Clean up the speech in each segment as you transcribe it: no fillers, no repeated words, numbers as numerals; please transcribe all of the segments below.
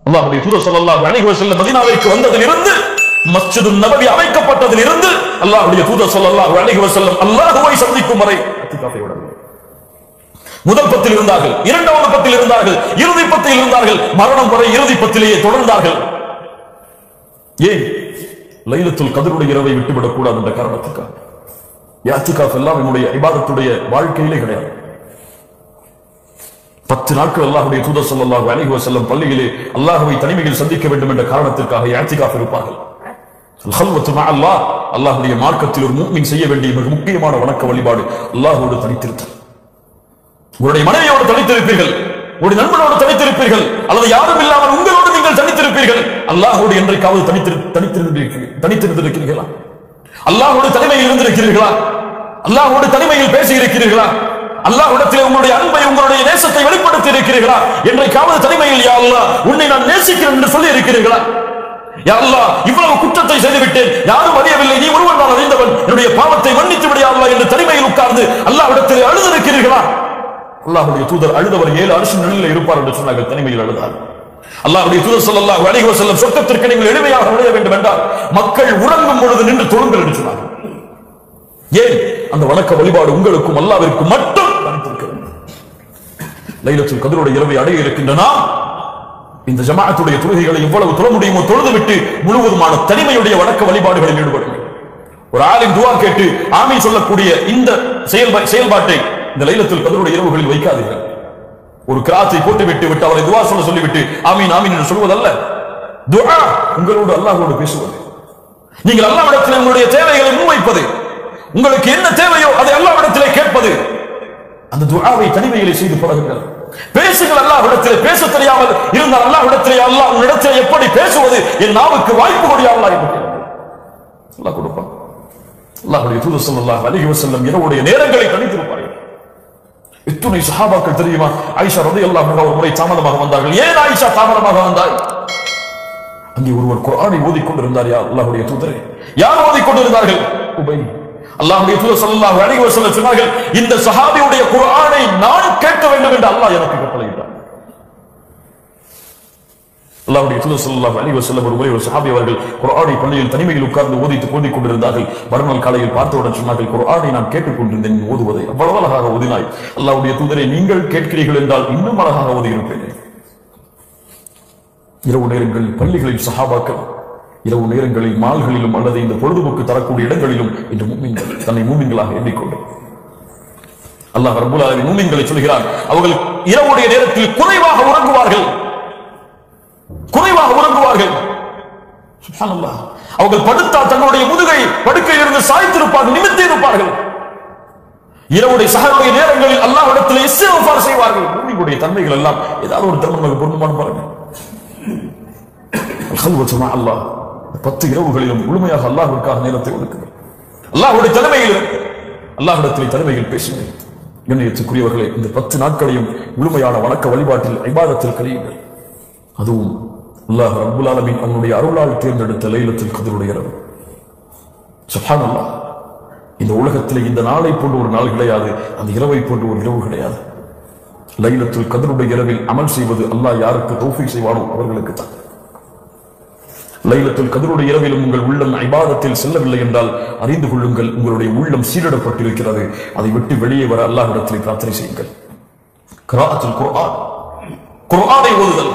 அல்லாஹ்வுடைய தூதர் ஸல்லல்லாஹு அலைஹி வஸல்லம் மதீனாவிற்கு வந்ததிலிருந்து மஸ்ஜிது நபவி அமைக்கப்பட்டதிலிருந்து அல்லாஹ்வுடைய தூதர் ஸல்லல்லாஹு அலைஹி வஸல்லம் அல்லாஹ்வை சந்திக்கும் வரை இத்திகாஃபை விடவில்லை. முதல் பத்தில் இருந்தார்கள், இரண்டாவது பத்தில் இருந்தார்கள், இறுதி பத்தில் இருந்தார்கள், மரணம் வரை இறுதி பத்திலேயே தொடர்ந்தார்கள். ஏன்? லைலத்துல் கத்ருடைய இரவை விட்டுவிடக் கூடாது என்ற காரணத்துக்காக. இத்திகாஃப் எல்லாம் என்னுடைய இபாதத்துடைய வாழ்க்கையிலே கிடையாது. 10 நாட்கள் அல்லாஹ்வுடைய தூதர் ஸல்லல்லாஹு அலைஹி வஸல்லம் பள்ளியிலே அல்லாஹ்வை தனிமையில் சந்திக்க வேண்டும் என்ற காரணத்திற்காக இஅ்திகாஃப் இருப்பார்கள். அல்-ஹல்வத்து மஅ அல்லாஹ், அல்லாஹ்வுடைய மார்க்கத்தில் ஒரு முஃமின் செய்ய வேண்டிய மிக முக்கியமான வணக்க வழிபாடு அல்லாஹ்வோடு தனித்திருத்தல். உங்களுடைய மனைவியோடு தனித்திருப்பீர்கள், உங்களுடைய நண்பனோடு தனித்திருப்பீர்கள், அல்லது யாரும் இல்லாமல் உங்களோடு நீங்கள் தனித்திருப்பீர்கள். அல்லாஹ்வோடு என்றைக்காவது தனித்திருக்கிறீர்களா? அல்லாஹ்வோடு தனிமையில் இருந்திருக்கிறீர்களா? அல்லாஹ்வோடு தனிமையில் பேசி இருக்கிறீர்களா? அல்லாஹ்விடத்தில் உங்களுடைய அன்பை, உங்களுடைய நேசத்தை வெளிப்படுத்தி இருக்கிறீர்களா? என்றைக்காவது தனிமையில் யா அல்லாஹ் உன்னை நான் நேசிக்கிறேன் என்று சொல்லி இருக்கிறீர்களா? யா அல்லாஹ் இவ்வளவு குற்றத்தை செய்துவிட்டேன், யாரும் அறியவில்லை, நீ ஒருவன் நான் அறிந்தவன், என்னுடைய பாவத்தை மன்னித்து விடு யா அல்லாஹ் என்று தனிமையில் உட்கார்ந்து அல்லாஹ்விடத்தில் அழுதிருக்கிறீர்களா? அல்லாஹ்வுடைய தூதர் அழுதவர் 7 அரசின் நிலையில் இருப்பார் என்று சொன்னார்கள். தனிமையில் அழுதார். அல்லாஹ்வுடைய தூதர் ஸல்லல்லாஹு அலைஹி வஸல்லம் சொர்க்கத்திற்கு நீங்கள் எளிமையாக நுழைய வேண்டும் என்றால் மக்கள் உறங்கும் பொழுது நின்று தொழுங்கள் என்று சொன்னார்கள். ஏன்? அந்த வணக்க வழிபாடு உங்களுக்கும் அல்லாஹ்விற்கும் மட்டும் தனித்திருக்கிறது. லைலத்துல் கத்ருடைய இரவை அடைய இருக்கின்றன. இந்த ஜமாஅத்துடைய தொழுகைகளை எவ்வளவு தொழ முடியுமோ தொழுதுவிட்டு முழுவதுமான தனிமையுடைய வணக்க வழிபாடுகளில் ஈடுபடுங்கள். ஒரு ஆலிம் துஆ கேட்டு ஆமீன் சொல்லக்கூடிய இந்த செயல்பாட்டை இந்த லைலத்துல் கத்ருடைய இரவுகளில் வைக்காதீர்கள். ஒரு கிராத்தை போட்டு விட்டு அவரை துஆ சொல்லிவிட்டு ஆமீன் ஆமீன் என்று சொல்வதல்ல. துஆ உங்களோடு அல்லாஹ்வோடு பேசுவது. நீங்கள் அல்லாஹ்விடத்தில் உங்களுடைய தேவைகளை முன்வைப்பது, உங்களுக்கு என்ன தேவையோ அதை அல்லாஹ்விடத்திலே கேட்பது. அந்த துஆவை தனிமையிலே செய்து பழகுங்கள். பேசுங்கள் அல்லாஹ்விடத்திலே. பேச தெரியாமல் இருந்தால் அல்லாஹ்விடத்திலே அல்லாஹ் உன்னிடத்திலே எப்படி பேசுவது, என் நாவுக்கு வாய்ப்பு கொடு யா அல்லாஹ் என்று கேளுங்கள். அல்லாஹ் கொடுப்பான். அல்லாஹ்வுடைய தூதர் ஸல்லல்லாஹு அலைஹி வஸல்லம் இரவுடைய நேரங்களை கணித்திருப்பார்கள். இத்துணை சஹாபாக்கள் தெரியுமா? ஆயிஷா ரலியல்லாஹு அன்ஹா ஒரு முறை தாமதமாக வந்தார்கள். ஏன் ஆயிஷா தாமதமாக வந்தாய்? அங்கே ஒருவர் குர்ஆனை ஓதிக்கொண்டிருந்தார். யா அல்லாஹ்வுடைய தூதரே, யார் ஓதிக்கொண்டிருந்தார்கள்? உபை. அல்லாஹ்வுடைய தூதர் ஸல்லல்லாஹு அலைஹி வஸல்லம் சொன்னார்கள், இந்த சஹாபியுடைய குர்ஆனை நான் கேட்க வேண்டும் என்று அல்லாஹ் எனக்கு கட்டளையிட்டார். அல்லாஹ்வுடைய தூதர் ஸல்லல்லாஹு அலைஹி வஸல்லம் ஒரு முறை ஒரு சஹாபி அவர்கள் குர்ஆனை பள்ளியில் தனிமையில் உட்கார்ந்து ஓதிக் கொண்டிருந்தார்கள். மறுநாள் காலையில் பார்த்தவுடன் சொன்னார்கள், குர்ஆனை நான் கேட்டுக்கொண்டிருந்தேன் ஓதுவதை, அவ்வளவு அழகாக ஓதினாய். அல்லாஹ்வுடைய தூதரை, நீங்கள் கேட்கிறீர்கள் என்றால் இன்னும் அழகாக ஓதியிருப்பேன். இரவு நேரங்களில் பள்ளிகளில் சஹாபாக்கள், இரவு நேரங்களில் மால்களிலும் அல்லது இந்த பொழுதுபோக்கு தரக்கூடிய இடங்களிலும் இன்று முஃமின்கள் தன்னை முஃமின்களாக எண்ணிக்கொண்டு அல்லாஹ் ரப்பல் ஆலமீன் முஃமின்களை சொல்கிறார், அவர்கள் இரவுடைய நேரத்தில் குறைவாக உறங்குவார்கள். சுப்ஹானல்லாஹ். அவர்கள் படுத்தால் தங்களுடைய முதுகை படுக்கையிலிருந்து சாய்த்திருப்பார்கள், நிமிர்த்தி இருப்பார்கள். இரவுடைய சஹருடைய நேரங்களில் அல்லாஹ்விடத்தில் இஸ்திக்ஃபார் செய்வார்கள். முஃமின்களுடைய தன்மைகள் எல்லாம் ஏதாவது ஒரு தன்மை பொருந்துமான பாருங்க. அல்-ஹல்வத்து மஅ அல்லாஹ். 10 இரவுகளிலும் முழுமையாக அல்லாஹ்வுக்காக நேரத்தை ஒதுக்குங்கள். அல்லாஹ்வுடைய தலைமையில் அல்லாஹ்விடத்தில் தலைமையில் பேசுங்கள். கண்ணியத்துக்குரியவர்களே, இந்த 10 நாட்களையும் முழுமையான வணக்க வழிபாட்டில் இபாதத்தில் கழியுங்கள். அதுவும் அல்லாஹ் ரப்பல் ஆலமீன் அவனுடைய அருளால் தேர்ந்தெடுத்த லைலத்துல் கத்ருடைய இரவு. சுப்ஹானல்லாஹ். இந்த உலகத்திலே இந்த நாளை போன்ற ஒரு நாள் கிடையாது, அந்த இரவை போன்ற ஒரு இரவு கிடையாது. லைலத்துல் கத்ருடைய இரவில் அமல் செய்வது அல்லாஹ் யாருக்கு தௌஃபீக் செய்வானோ அவர்களுக்கு தான். லைலத்துல் கத்ருடைய இரவிலும் உங்கள் உள்ளம் இபாதத்தில் செல்லவில்லை என்றால் அறிந்து கொள்ளுங்கள், உங்களுடைய உள்ளம் சீரடப்பட்டிருக்கிறது. அதை விட்டு வெளியே வர அல்லாஹ்விடத்தில் பிரார்த்தனை செய்யுங்கள். கிராஅத்துல் குர்ஆன், குர்ஆனை ஓதுதல்.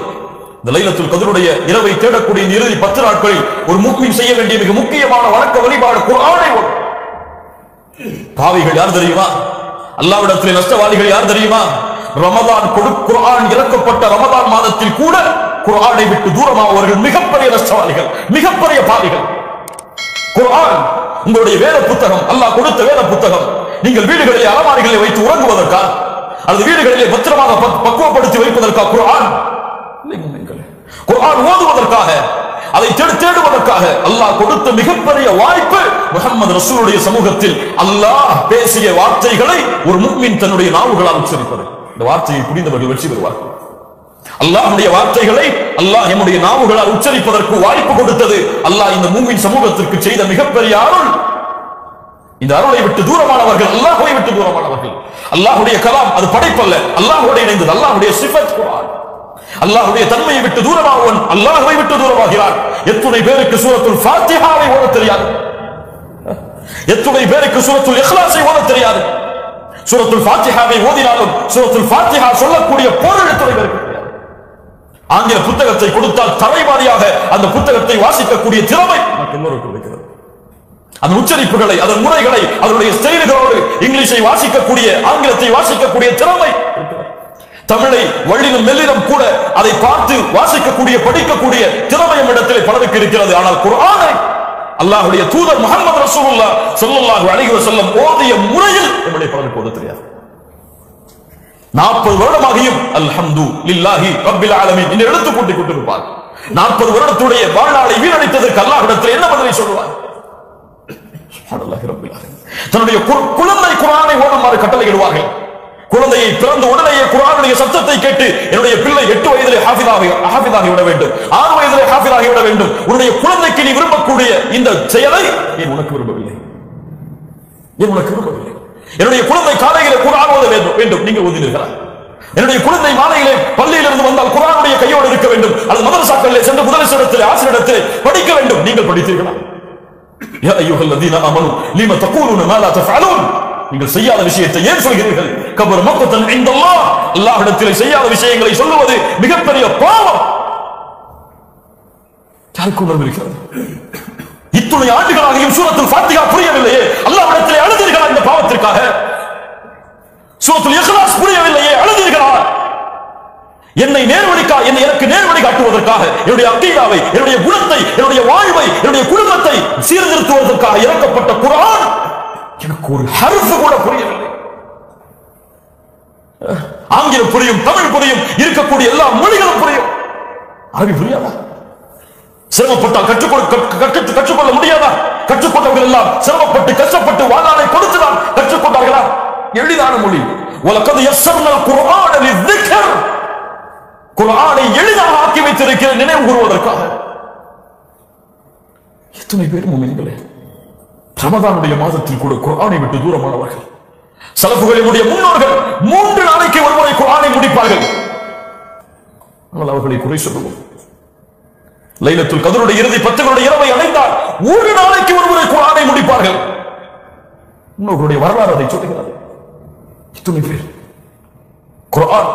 இந்த லைலத்துல் கத்ருடைய இரவை தேடக்கூடிய இந்த இறுதி 10 நாட்களில் ஒரு முஃமின் செய்ய வேண்டிய மிக முக்கியமான வணக்க வழிபாடு குர்ஆனை ஓதுதல். பாவிகள் யார் தெரியுமா? அல்லாஹ்விடத்தில் நஷ்டவாளிகள் யார் தெரியுமா? ரமதான் குர்ஆன் இறக்கப்பட்ட ரமதான் மாதத்தில் கூட குர்ஆனை விட்டு தூரமானவர்கள் மிகப்பெரிய நஷ்டவாளிகள், மிகப்பெரிய பாவிகள். குர்ஆன் உங்களுடைய வேத புத்தகம், அல்லாஹ் கொடுத்த வேத புத்தகம். நீங்கள் வீடுகளிலே அலமாரிகளை வைத்து உறங்குவதற்கா அல்லது வீடுகளிலே பத்திரமாக பக்குவப்படுத்தி வைப்பதற்கா குர்ஆன்? குர்ஆன் ஓதுவதற்காக, அதை தேடுவதற்காக அல்லாஹ் கொடுத்த மிகப்பெரிய வாய்ப்பு. முஹம்மது ரசூலுடைய சமூகத்தில் அல்லாஹ் பேசிய வார்த்தைகளை ஒரு முஃமின் தன்னுடைய நாவுகளால் உச்சரிப்பது. இந்த வார்த்தையை புரிந்தவர்கள் வெற்றி பெறுவார்கள். அல்லாஹ்வுடைய வார்த்தைகளை அல்லாஹ் நம்முடைய நாவுகளால் உச்சரிப்பதற்கு வாய்ப்பு கொடுத்தது அல்லாஹ் இந்த முஃமின் சமூகத்திற்கு செய்த மிகப்பெரிய அருள். இந்த அருளை விட்டு தூரமானவர்கள், அல்லாஹ்வை விட்டு தூரமானவர்கள். அல்லாஹ்வுடைய கலாம் அது படைப்பல்ல, அல்லாஹ்வோடு இணைந்தது. அல்லாஹ்வுடைய சிஃபத் குர்ஆன். அல்லாஹ்வுடைய தன்மையை விட்டு தூரமாகவன் அல்லாஹ்வை விட்டு தூரமாகிறான். எத்துணை பேருக்கு சூரத்துல் ஃபாத்திஹாவை ஓதத் தெரியாது? எத்துணை பேருக்கு சூரத்துல் இக்லாஸை ஓதத் தெரியாது? சூரத்துல் ஃபாத்திஹாவை ஓதினாலும் சூரத்துல் ஃபாத்திஹா சொல்லக்கூடிய பொருள் எத்துணை பேருக்கு தெரியாது? ஆங்கில புத்தகத்தை கொடுத்தால் தலைவாரியாக அந்த புத்தகத்தை வாசிக்கக்கூடிய திறமை நமக்கு எல்லோருக்கும் இருக்கிறது. அந்த உச்சரிப்புகளை, அதன் முறைகளை, அதனுடைய ஸ்டைல்களோடு இங்கிலீஷை வாசிக்கக்கூடிய, ஆங்கிலத்தை வாசிக்கக்கூடிய திறமை, தமிழை வள்ளினம் மெல்லினம் கூட அதை பார்த்து வாசிக்கக்கூடிய, படிக்கக்கூடிய திறமையும் இடத்திலே பலருக்கு இருக்கிறது. ஆனால் குர்ஆனை அல்லாஹ்வுடைய தூதர் முஹம்மது ரசூலுல்லாஹ் ஸல்லல்லாஹு அலைஹி வஸல்லம் ஓதிய முறையில் நம்முடைய பலருக்கு ஓத தெரியாது. 40 வருடமாகியும் அல்ஹம்துலில்லாஹி ரப்பில் ஆலமீன் என்று எழுத்து கூட்டிக் கொண்டிருப்பார். 40 வருடத்துடைய வாழ்நாளை வீணடித்ததற்கு அல்லாஹ்விடத்தில் என்ன பதிலை சொல்வார்? சுப்ஹானல்லாஹி ரப்பில் ஆலமீன். தன்னுடைய குழந்தை குர்ஆனை ஓதுமாறு கட்டளையிடுவார்கள். குழந்தையை பிறந்த உடனேயே குர்ஆனுடைய சத்தத்தை கேட்டு என்னுடைய பிள்ளை 8 வயதிலே ஹாஃபிதாகி விட வேண்டும், 6 வயதிலே ஹாஃபிதாகி விட வேண்டும். உன்னுடைய குழந்தைக்கு நீ விரும்பக்கூடிய இந்த செயலை ஏன் உனக்கு விரும்பவில்லை? ஏன் உனக்கு விரும்பவில்லை? என்னுடைய குழந்தை காலையிலே குர்ஆன் ஓத வேண்டும், நீங்கள் ஓதினீர்களா? என்னுடைய குழந்தை மாலையிலே பள்ளியிலிருந்து வந்தால் குர்ஆனுடைய கையோடு இருக்க வேண்டும், அல்லது மதரசாக்களிலே சென்று முதலிடத்திலே ஆசிரியரிடத்திலே படிக்க வேண்டும், நீங்கள் படித்தீர்களா? யா அய்யுஹல்லதீன ஆமனூ லிம தகூலுன மா லா தஃஅலூன். நீங்கள் செய்யாத விஷயத்தை ஏன் சொல்கிறீர்கள்? கபர் மக்தன் இன்தல்லாஹ். அல்லாஹ்விடத்தில் செய்யாத விஷயங்களை சொல்லுவது மிகப்பெரிய பாவம். யாருக்கு உணர்வு இருக்கிறது? இத்துணை ஆண்டுகளாகியும் சூரத்துல் ஃபாத்திஹா புரியவில்லையே, அல்லாஹ்விடத்தில் அழுதீர்களா இந்த பாவத்திற்காக? சூரத்துல் இக்லாஸ் புரியவில்லையே, அழுதீர்களா? எனக்கு நேர்வழி காட்டுவதற்காக, என்னுடைய அக்கீதாவை, என்னுடைய குணத்தை, என்னுடைய வாழ்வை, என்னுடைய குடும்பத்தை சீர்திருத்துவதற்காக இறக்கப்பட்ட குர்ஆன் எனக்கு ஒரு ஹர்ஃப் கூட புரியவில்லை. ஆங்கிலம் புரியும், தமிழ் புரியும், இருக்கக்கூடிய எல்லா மொழிகளும் புரியும், அரபி புரியாதா? சிரமப்பட்டால் கற்றுக்கொள்ள முடியாதா? கற்றுக்கொண்டவர்கள் எல்லாம் சிரமப்பட்டு கஷ்டப்பட்டு வாழ்நாளை கொடுத்துதான் கற்றுக்கொண்டார்களா? எளிதான மொழி. வலகத் யஸ்ஸர்னல் குர்ஆன லிذிக்ர். குர்ஆனை எளிதாக ஆக்கி வைத்திருக்கிற நினைவு கூறுவதற்காக. எத்தனை பேர் முஃமின்களே ரமதானுடைய மாதத்தில் கூட குர்ஆனை விட்டு தூரமானவர்கள். சலஃபுகளினுடைய முன்னோர்கள் 3 நாளைக்கு ஒருமுறை குர்ஆனை முடிப்பார்கள். ஆனால் அவர்களை குறை சொல்லுவோம். லைலத்துல் கத்ருடைய இறுதி 10களுடைய இரவை அடைந்தால் 1 நாளைக்கு ஒருமுறை குர்ஆனை முடிப்பார்கள். முன்னோர்களுடைய வரலாறு அதை சொல்லுகிறது. இத்தனை பேர் குர்ஆன்